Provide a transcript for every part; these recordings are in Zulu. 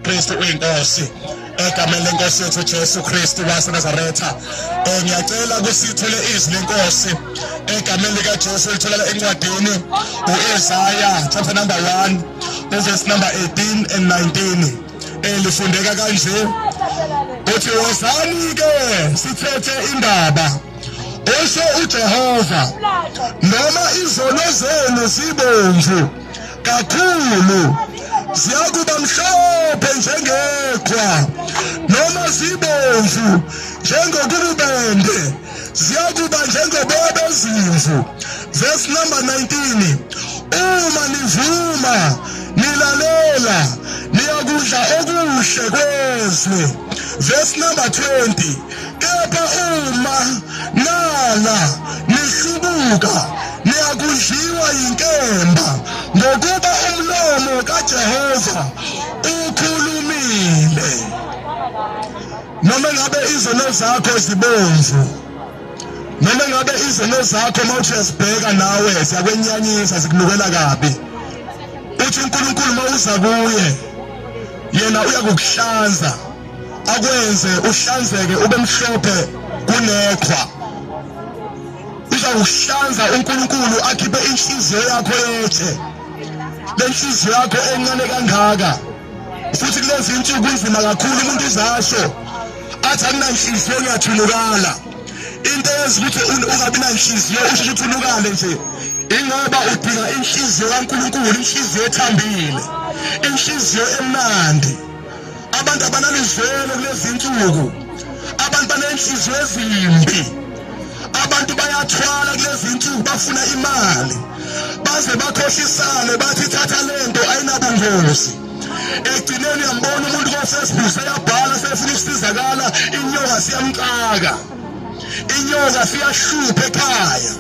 Kristu uyinkosi egameni lenkosi yethu Jesu Kristu waseNazaretha. Ngiyacela kusithole izwi lenkosi egameni lika Jesu litholakala encwadini uIsaiah chapter number 1 verse number 18 and 19. Lifundeka kanje uthi wozani ke sithethe indaba esho uJehova noma izono zenu zibomvu kakhulu ziyakuba mhlophe njengeqhwa noma zibomvu njengokubende ziyakuba njengoboya bezimvu. Verse number 19, uma nivuma nilalela niyakudla okuhle kwezwe. Verse number 20, kepha uma nala nihlubuka niyakudliwa yinkemba ngokuba umlomo kaJehova ukhulumile. Noma ngabe izono zakho zibomvu, noma ngabe izono zakho mawuthi uyazibheka nawe ziyakwenyanyisa zikunukela kabi, uthi uNkulunkulu mawuza kuye yena uyakukuhlanza akwenze uhlanzeke ube mhlophe kuneqhwa. Uzawuhlanza uNkulunkulu akhiphe inhliziyo yakho yethe, le nhliziyo yakho encane kangaka. Futhi kulezi insuku kunzima kakhulu umuntu uzasho athi akunanhliziyo ngiyathulukala. Into ezokuthi ungabi nanhliziyo usho ukuthi uthulukale nje ingoba udinga inhliziyo kaNkulunkulu, inhliziyo ethambile, inhliziyo emnandi. Abantu abanalizwelo kulezi insuku, abantu banenhliziyo ezimbi, abantu bayathwala kulezi insuku bafuna imali baze bakhohlisane bathi thatha lento ayinabungozi. Egcineni yambona umuntu koFacebook seyabhala sefuna ukusizakala, inyoka siyamqaka, inyoka siyahlupha ekhaya,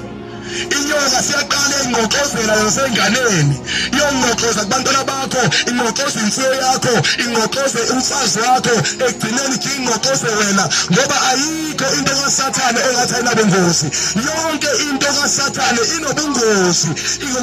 inyoka siyaqala ingqoqozela yasenganeni, yongqoqoza kubantwana bakho, ingqoqoza imfuyo yakho, ingqoqoze umfazi wakho. Egcineni ingqoqoze wena ngoba ayikho into kaSathane engathi ayinabungozi. Yonke into kaSathane inobungozi.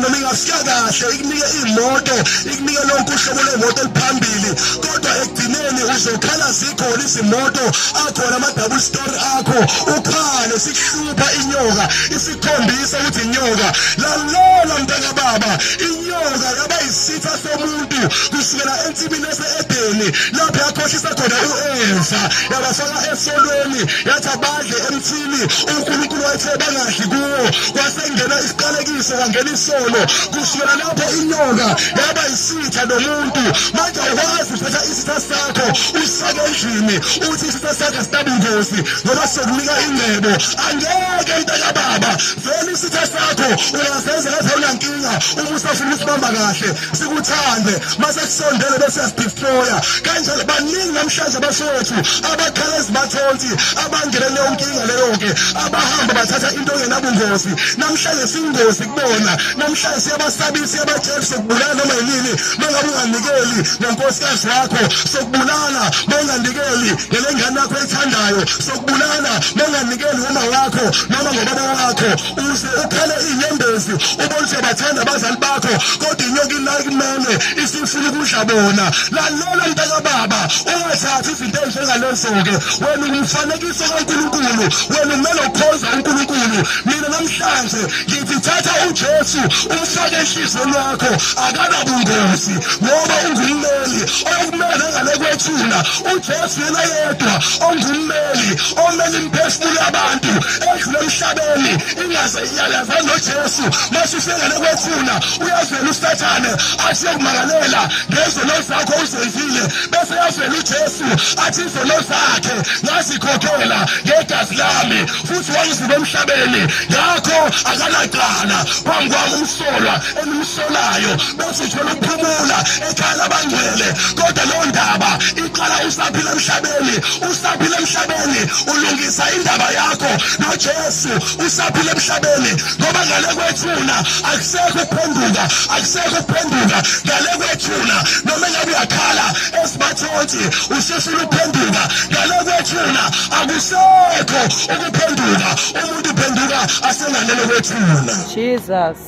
Noma ingafika kahle ikunike imoto, ikunike lonke uhlobo lwemoto eliphambili, kodwa egcineni uzokhala zikhona izimoto akhona ama-double story akho, ukhale sikuhlupha inyoka isikhombisa ukuthi inyoka. Lalela mntaka baba, inyoka yaba yisitha somuntu kusukela ensimini yase-Edeni lapho yakhohlisa khona u-Eva, yabafaka esolweni yathi abadle emthini uNkulunkulu wayethe bangadli kuwo, kwasengena isiqalekiso kwangena isono. Kusukela lapho inyoka yaba yisitha nomuntu. Manje awukwazi ukuthatha isitha sakho usifake endlini uthi isitha sakho sinabungozi ngoba sokunika ingcebo. Angeke mntaka baba, vele isitha sakho ungazenza ngathi awunankinga uma usafuna usibamba kahle sikuthande, mase kusondele bese siyasidestroya. Kanjalo baningi namhlanje abafowethu abakhala ezimathonsi abangena leyo nkinga leyo-ke, abahamba bathatha into engenabungozi. Namhlanje siyingozi kubona, namhlanje siyabasabisa, siyabatshela sokubulala noma yinini mangabe unganikeli nenkosikazi yakho, sokubulala manganikeli ngale ngane yakho ethandayo, sokubulala manganikeli ngoma wakho noma ngobaba wakho, uze ukhale inyembezi ubone ukuthi bathanda abazali bakho, kodwa inyoka inakumele isifuna ukudla bona. Lalela mntaka baba, ungathathi izinto ezinjengalezo-ke. Wena ungumfanekiso kaNkulunkulu, wena kumele ukhonza uNkulunkulu. Mina namhlanje ngithi thatha uJesu umfake enhliziyweni yakho, akanabungozi ngoba ungummeli okumele ngale kwethuna. uJesu yena yedwa ongummeli omele imiphefumulo yabantu edlule emhlabeni. Ingaze iyalazana noJesu mase ufengele kwethuna uyavela uSathane athi yokumakalela ngezono zakho uzenzile, bese yavela uJesu athi izono zakhe ngazikhokhela ngegazi lami futhi wangiziba emhlabeni, ngakho akanaqala phambi kwami umsolwa enimsolayo. Bese uthola ukuphumula ekhaya labangcwele, kodwa leyo ndaba iqala usaphila emhlabeni. Usaphila emhlabeni ulungisa indaba yakho noJesu, usaphila emhlabeni ngoba ngale kwethuna akusekho ukuphenduka, akusekho ukuphenduka ngale kwethuna. Noma ngabe uyakhala esibathonti usefuna ukuphenduka, ngale kwethuna akusekho ukuphenduka. Umuntu uphenduka asengalele kwethuna. Jesus.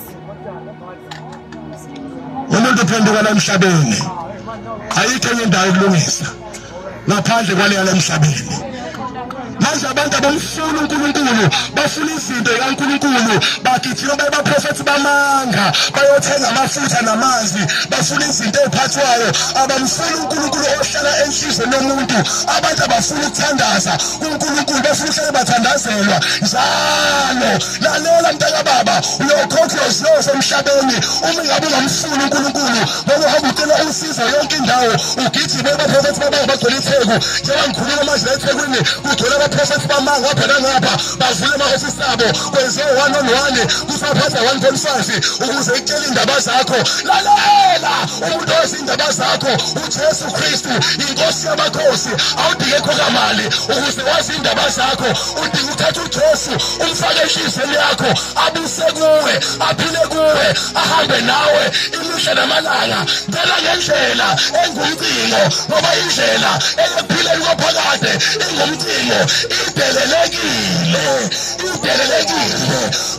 Umuntu uphenduka la emhlabeni ayikho enye indawo yokulungisa ngaphandle kwaleya emhlabeni. Manje abantu abamfuna uNkulunkulu bafuna izinto zikaNkulunkulu bagijima baye baprofethi bamanga bayothenga amafutha namanzi bafuna izinto eziphathwayo abamfuna uNkulunkulu ohlala enhlizweni yomuntu. Abantu abafuna ukuthandaza uNkulunkulu bafuna ukuhlala bathandazelwa njalo. Lalela mntaka baba uyokhokhwa zonke emhlabeni uma ngabe ungamfuni uNkulunkulu ngoba uhamba ucela usizo yonke indawo ugijima baprofethi bamanga bagcwele itheku njengoba ngikhuluma manje ethekwini kugcwele abaprofethi bamanga waphela ngapha bavule ama-ofisi abo kwenziwe 1-on-1 kusaphatha 1.5 ukuze ikutshele indaba zakho. Lalela umuntu owazi indaba zakho uJesu Kristu inkosi yamakhosi. Awudingekho kamali ukuze wazi indaba zakho. Udinga ukuthatha uJesu umfake enhlizweni yakho abuse kuwe aphile kuwe ahambe nawe imihla namalanga ngela ngendlela engumcingo ngoba indlela eyokuphileni kwaphakade ingumcingo idelelekile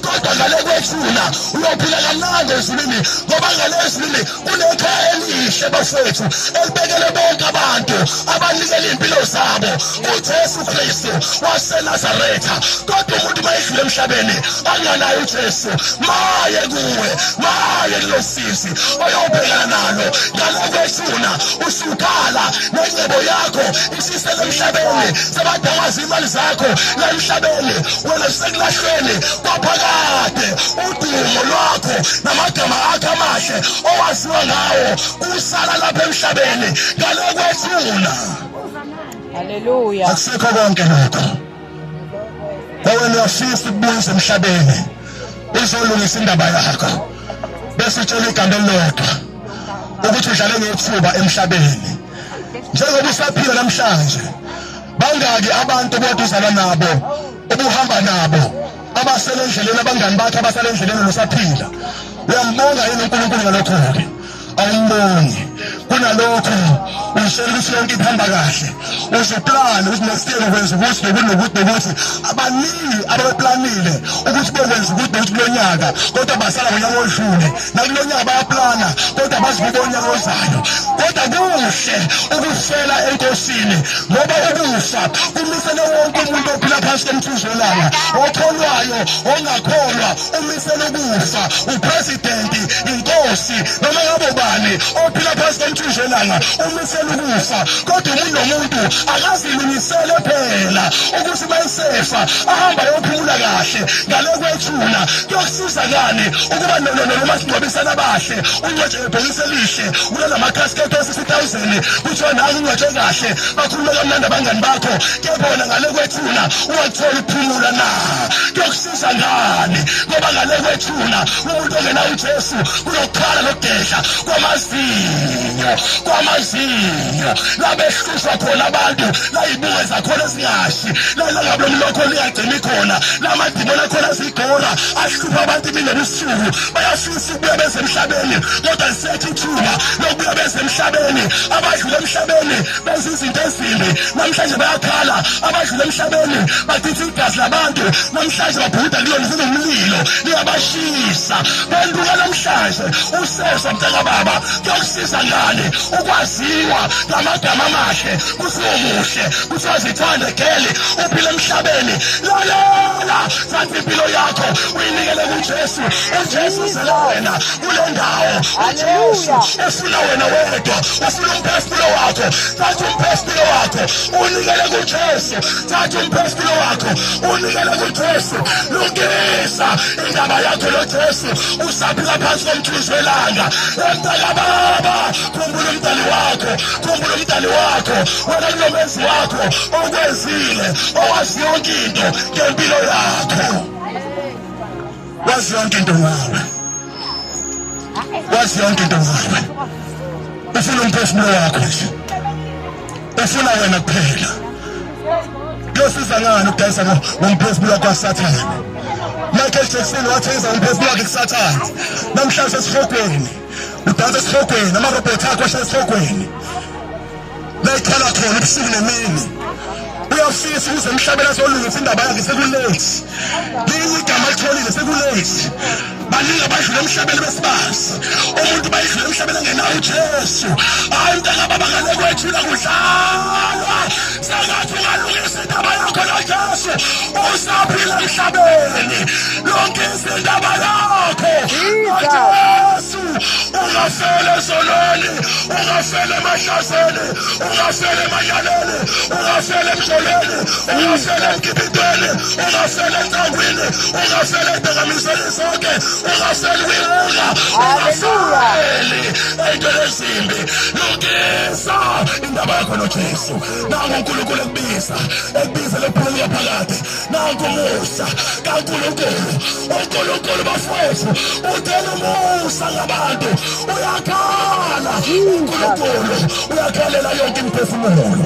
kodwa ngale kwethuna uyophila kamnandi ezulwini ngoba ngale ezulwini kunekhaya elihle bafethu elibekele bonke abantu abanikela impilo zabo uJesu Kristu waseNazaretha. Kodwa umuntu mayedlula emhlabeni anganayo uJesu maye kuwe maye losisi oyobhekana nalo ngale kwethuna usukhala nengcebo yakho isisele emhlabeni sabadakaza imali zakho la emhlabeni wena sekulahlweni kwaphakade udumo lwakho namagama akho amahle owaziwa ngawo usala lapha emhlabeni ngale kwethuna. Haleluya. Akusekho konke lokho wena uyafisa ukubuyisa emhlabeni uzolungisa indaba yakho bese utshela igama elilodwa ukuthi udlale ngethuba emhlabeni njengoba usaphila namhlanje. Bangaki abantu kodwa uzala nabo ubuhamba nabo abasele endleleni abangani bakhe abasele endleleni nosaphila. Uyambonga yini uNkulunkulu ngalokho-ke? Awumbongi. Kunalokho ushela ukuthi yonke ihamba kahle uzoplana ukuthi next year ukwenza ukuthi nokuthi abaningi ababeplanile ukuthi bekwenza ukuthi kulo nyaka kodwa basala ngonyaka odlule nakulo nyaka bayaplana kodwa bazibuka onyaka ozayo. Kodwa kuhle ukufela enkosini ngoba ukufa kumisele wonke umuntu ophila phansi komthunzolanga okholwayo ongakholwa umisele ukufa. Upresidenti inkosi noma ngabe bani ophila phansi komthunzolanga umisele ukufa. Kodwa umuntu nomuntu akazilungisele phela ukuthi mayisefa ahamba yophumula kahle ngale kwethuna kuyokusizakani ukuba nomasingcwabisana abahle uncwetshe ebhekise elihle kunalamakhasketo 60,000 kuthiwa naku uncwetshe kahle bakhulume kamnandi abangani bakho kepha wena ngale kwethuna ungathola ukuphumula na kuyokusiza ngani ngoba ngale kwethuna umuntu ongenayo uJesu kunokukhala nokugedla kwamazinyo labehluswa khona abantu layibuke zakhona ezingashi langabe lomlokho liyagcina khona lamadimoni akhona zigora ahlupha abantu imini nebusuku bayafisa ukubuya beze emhlabeni kodwa lisethi ithuba lokubuya beze emhlabeni. Abadlula emhlabeni benza izinto ezimbi namhlanje bayakhala. Abadlula emhlabeni bachitha igazi labantu namhlanje babhuda kulona umlilo liyabashisa. Benduka namhlanje usezwa mntaka baba kuyokusiza ngani ukwaziwa ngamagama amahle kusomuhle kusazithanda gele uphile emhlabeni. Lalela sathi impilo yakho uyinikele kuJesu. uJesu usela wena kule ndawo. uJesu ufuna wena wedwa ufuna umphefumulo wakho. Thatha umphefumulo wakho unikele kuJesu. Thatha umphefumulo wakho unikele kuJesu. Lungisa indaba yakho loJesu usaphila phansi komthunzwelanga. Mntaka baba khumbula umdali wakho khumbula umdali wakho wena kulomenzi wakho okwenzile owazi yonke into ngempilo yakho. Wazi yonke into ngawe wazi yonke into ngawe. Ufuna umphefumulo wakho nje ufuna wena kuphela. Kuyosiza ngani ukudayisa ngomphefumulo wakho kaSathane? Michael Jackson wathengisa umphefumulo wakhe kuSathane. Namhlanje esihogweni udansa esihogweni amarobhothi akho ahlala esihogweni la ikhala khona ubusuku nemini. Uyafisa ukuze emhlabeni azolungisa indaba yakhe sekulethi. Linye igama litholile sekulethi. baningi badlule emhlabeni besibazi umuntu bayidlule emhlabeni engenawo uJesu hayi mntaka baba ngale kwethu la kudlalwa sengathi ungalungisa indaba yakho noJesu usaphila emhlabeni lonke izindaba yakho noJesu ungafele zononi ungafele emahlaseni ungafele emanyaleni ungafele emjoleni ungafele emkibitweni ungafele entangwini ungafele edakamiseni zonke ungafele kwiwula ungafele ey'ntweni ezimbi lungisa indaba yakho noJesu nangu uNkulunkulu ekubiza lephuluka phakathi nangu umusa kaNkulunkulu uNkulunkulu bafowethu udela umusa ngabantu uyakhala uNkulunkulu uyakhalela yonke imiphefumulo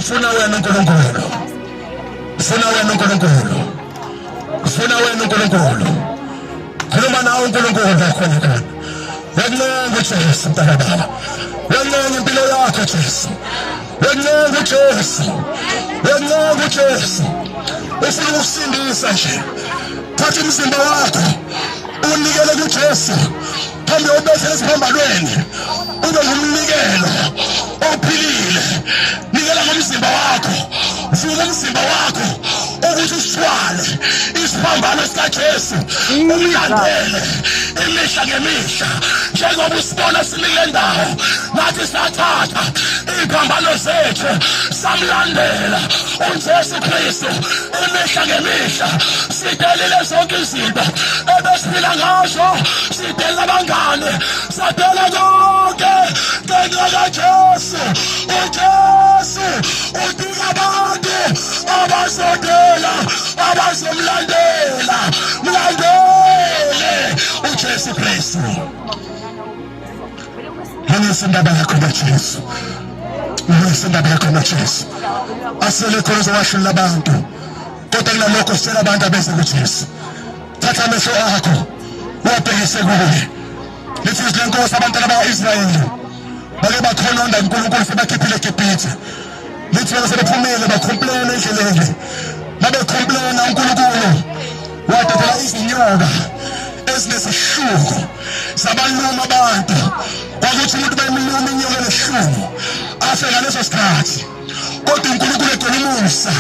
funa wena uNkulunkulu funa wena uNkulunkulu funa wena uNkulunkulu khuluma nawe uNkulunkulu khona khona uyancenga uJesu mntaka baba uyancenga impilo yakho Jesu uyancenga uJesu uyancenga uJesu ufuna ukusindisa nje thatha umzimba wakho unikele kuJesu phambi obethele esiphambalweni ube ngumnikelo ophilile nikela ngomzimba wakho vuka umzimba wakho ukuthi usithwale isiphambano sikaJesu umlandele imihla ngemihla njengoba usibona simile ndawo nathi sathatha iziphambano zethu samlandela uJesu Kristu imihla ngemihla sidelile zonke izinto ebesiphila ngazo sidelela abangane sadela konke ngenxa kaJesu uJesu udinga abantu abazodela abazomlandela mlandele uJesu Kristu lungisa indaba yakho noJesu lungisa indaba yakho noJesu asele khona uzowashula abantu kodwa kunalokho sicela abantu abeze kuJesu thatha amehlo akho wabhekise kuye lithi izinkosi abantwana bakwa-Israyeli bake bakhononda uNkulunkulu sebakhiphile eGibhithe lithi base bephumile bakhomplena endleleni babekhomplena uNkulunkulu wadedela izinyoka ezinesihluku zabaluma abantu kwakuthi umuntu bayimluma inyoka lesihluku afe ngaleso sikhathi kodwa uNkulunkulu egcwele umusa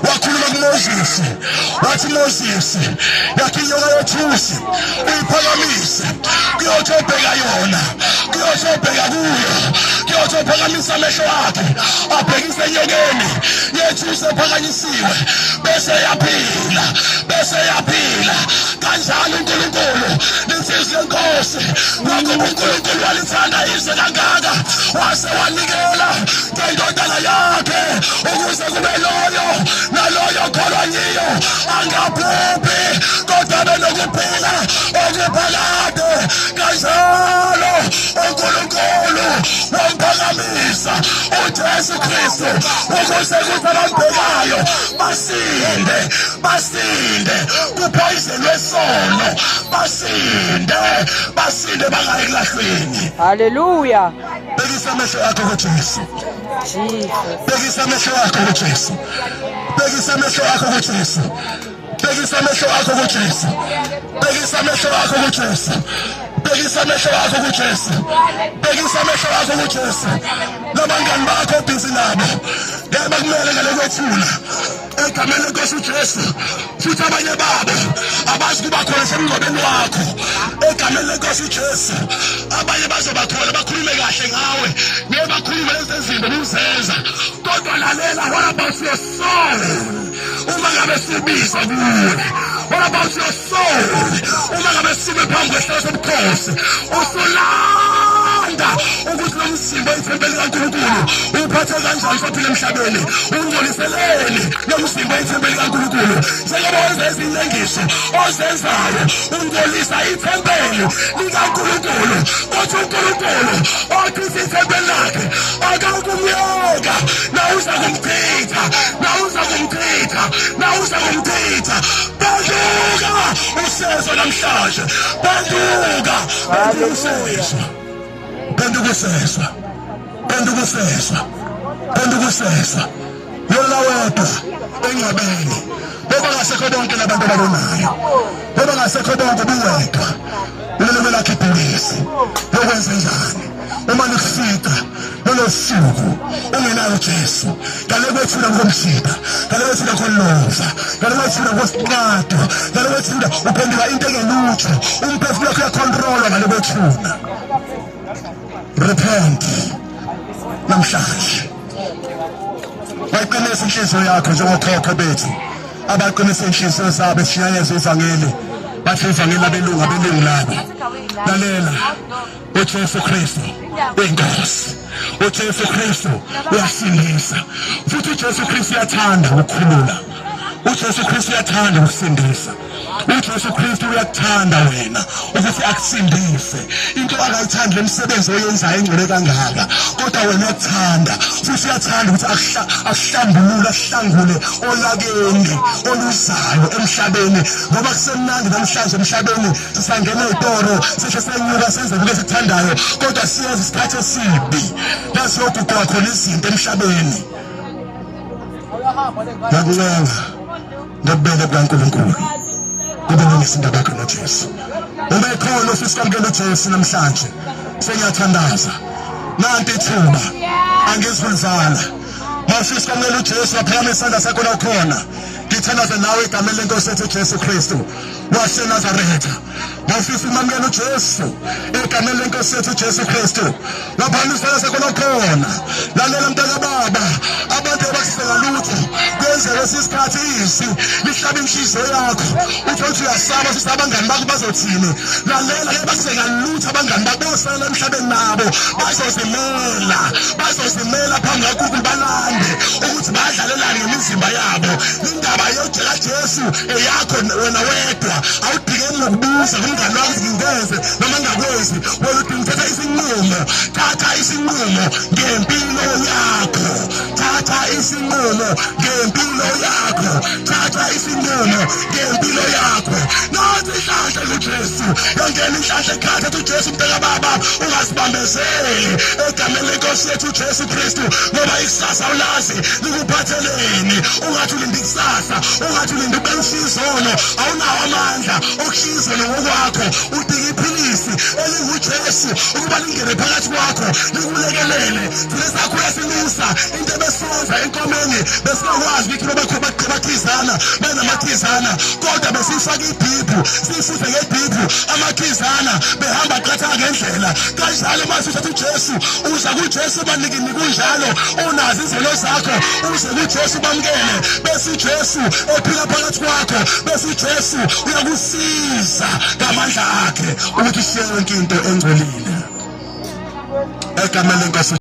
wakhuluma kuMoses wathi Moses yakhe inyoka yethusi uyiphakamise kuyothi obheka yona kuyothi obheka kuyo kuyothi ophakamisa amehlo akhe abhekise enyokeni yethusi ephakanyisiwe bese yaphila kanjalo uNkulunkulu linsizwa yenkosi ngakho uNkulunkulu walithanda izwe kangaka wase wanikela ngendodana yakhe ukuze kube loyo naloyo kholwa yiyo angaphuphi kodwa benokuphila okuphakade kanjalo uNkulunkulu wamphakamisa uJesu Kristu ukuze kuthi abambhekayo basinde kuphoyizelwe isono basinde bangayi elahlweni. Haleluya. Bekisa amehlo akho kuJesu. Bekisa amehlo akho kuJesu. Bekisa amehlo akho kuJesu. Bekisa amehlo akho kuJesu. Bekisa amehlo akho kuJesu. Bekisa amehlo akho kuJesu. Bekisa amehlo akho kuJesu. Labangani bakho obhizi nabo ngeke bakumele ngale kwethula egameni lenkosi uJesu futhi abanye babo abazi kuba khona semngcwabeni wakho egameni lenkosi uJesu abanye bazoba khona bakhulume kahle ngawe ngeke bakhulume lezi zinto uzenza kodwa lalela what about your soul uma ngabe sibiza kuwe what about your soul uma ngabe sibe phambi kwehlelo sobukhosi usulanda ukuthi lo mzimba ithembele kaNkulunkulu uphathe kanjani sophila emhlabeni ungcoliseleni lo mzimba ithembele kaNkulunkulu njengoba wenza izinengiso ozenzayo ungcolisa ithembele likaNkulunkulu kodwa uNkulunkulu othi ithembele lakhe akakumyoka nawuza kumchitha banduka usezo namhlanje banduka bendukuseswa yona wedwa engcwabeni. Ngoba ngasekho bonke labantu ababonayo, ngoba ngasekho bonke ubuwedwa uleleme lakhe ibhokisi lokwenza njani uma lifika lolo suku ungenayo Jesu. Ngale kwethula ngomshiba, ngale kwethula khonloza, ngale kwethula ngosiqado, ngale kwethula uphenduka into engelutho, umphefumulo wakho uyakhontrolwa ngale kwethula. Repent namhlanje. Wayiqinisa inhliziyo yakho njengokhokho bethu abaqinisa inhliziyo zabo eshinyanyeza ivangeli, bathi ivangeli abelungu labo. Lalela, uJesu Kristu uyinkosi, uJesu Kristu uyasindisa, futhi uJesu Kristu uyathanda ukukhulula, uJesu Kristu uyathanda ukusindisa, uJesu Kristu uyakuthanda wena ukuthi akusindise. Into akayithandi lemisebenzi oyenzayo engcwele kangaka, kodwa wena uyakuthanda futhi uyathanda ukuthi akuhlambulule, ahlangule olakeni oluzayo emhlabeni. Ngoba kusemnandi namhlanje emhlabeni sisangena ezitoro sisho senyuka senze lokho esithandayo, kodwa siyazi isikhathi esibi la siyoguqwa khona izinto emhlabeni. Ngakubonga ngobele bikaNkulunkulu kube nesinda bakho noJesu. Uma ekhona ofisa ukwamukela uJesu namhlanje, sengiyathandaza nanti ithuba, angizibuzala. Mafisa ukwamukela uJesu, aphakame isandla sakho la ukhona. Ngithandaza nawe egameni lenkosi yethu uJesu Kristu waseNazaretha. Mafisa ukwamukela uJesu egameni lenkosi yethu uJesu Kristu. Laphana isandla sakho la ukhona. Lalela mntaka baba, abantu abakusela lutho kwenzeke isikhathi isi lihlaba inhliziyo yakho, uthi uyasaba futhi abangani bakho bazothini. Lalela ke baseka lutho abangani bakho bosela emhlabeni nabo bazozimela phambi kaNkulunkulu balande ukuthi badlalelane ngemizimba yabo. Indaba yojela Jesu eyakho wena wedwa, awudingeni ngokubuza kumngani wakho ngingeze noma ngakwenzi. Wena udinga isinqumo, thatha isinqumo ngempilo yakho, thatha isinqumo ngempilo yakho, thatha isinqumo ngempilo yakho. Nathi ihlahla kuJesu, yongena ihlahla ekhaya ethu uJesu mntaka baba, ungasibambezeli egameni lenkosi yethu uJesu Kristu, ngoba ikusasa ulazi likuphatheleni. Ungathi ulinde ikusasa, ungathi ulinde ubelisizono, awunawo amandla okuhliziyo ngokwakho. Udinga iphilisi elinguJesu ukuba lingene phakathi kwakho likulekelele. Thina sakho uyasinusa into ebesonza enkomeni, besingakwazi ukuthi bakhizana benamakhizana, kodwa besifaka ibhibhu, sifuze ngebhibhu amakhizana behamba qatha ngendlela. Kanjalo mase uthatha uJesu, uza kuJesu banikini kunjalo, unazi izono zakho, uze kuJesu bamkele, bese uJesu ephila phakathi kwakho, bese uJesu uyakusiza ngamandla akhe ukuthi ushiye yonke into engcolile egameni lenkosi.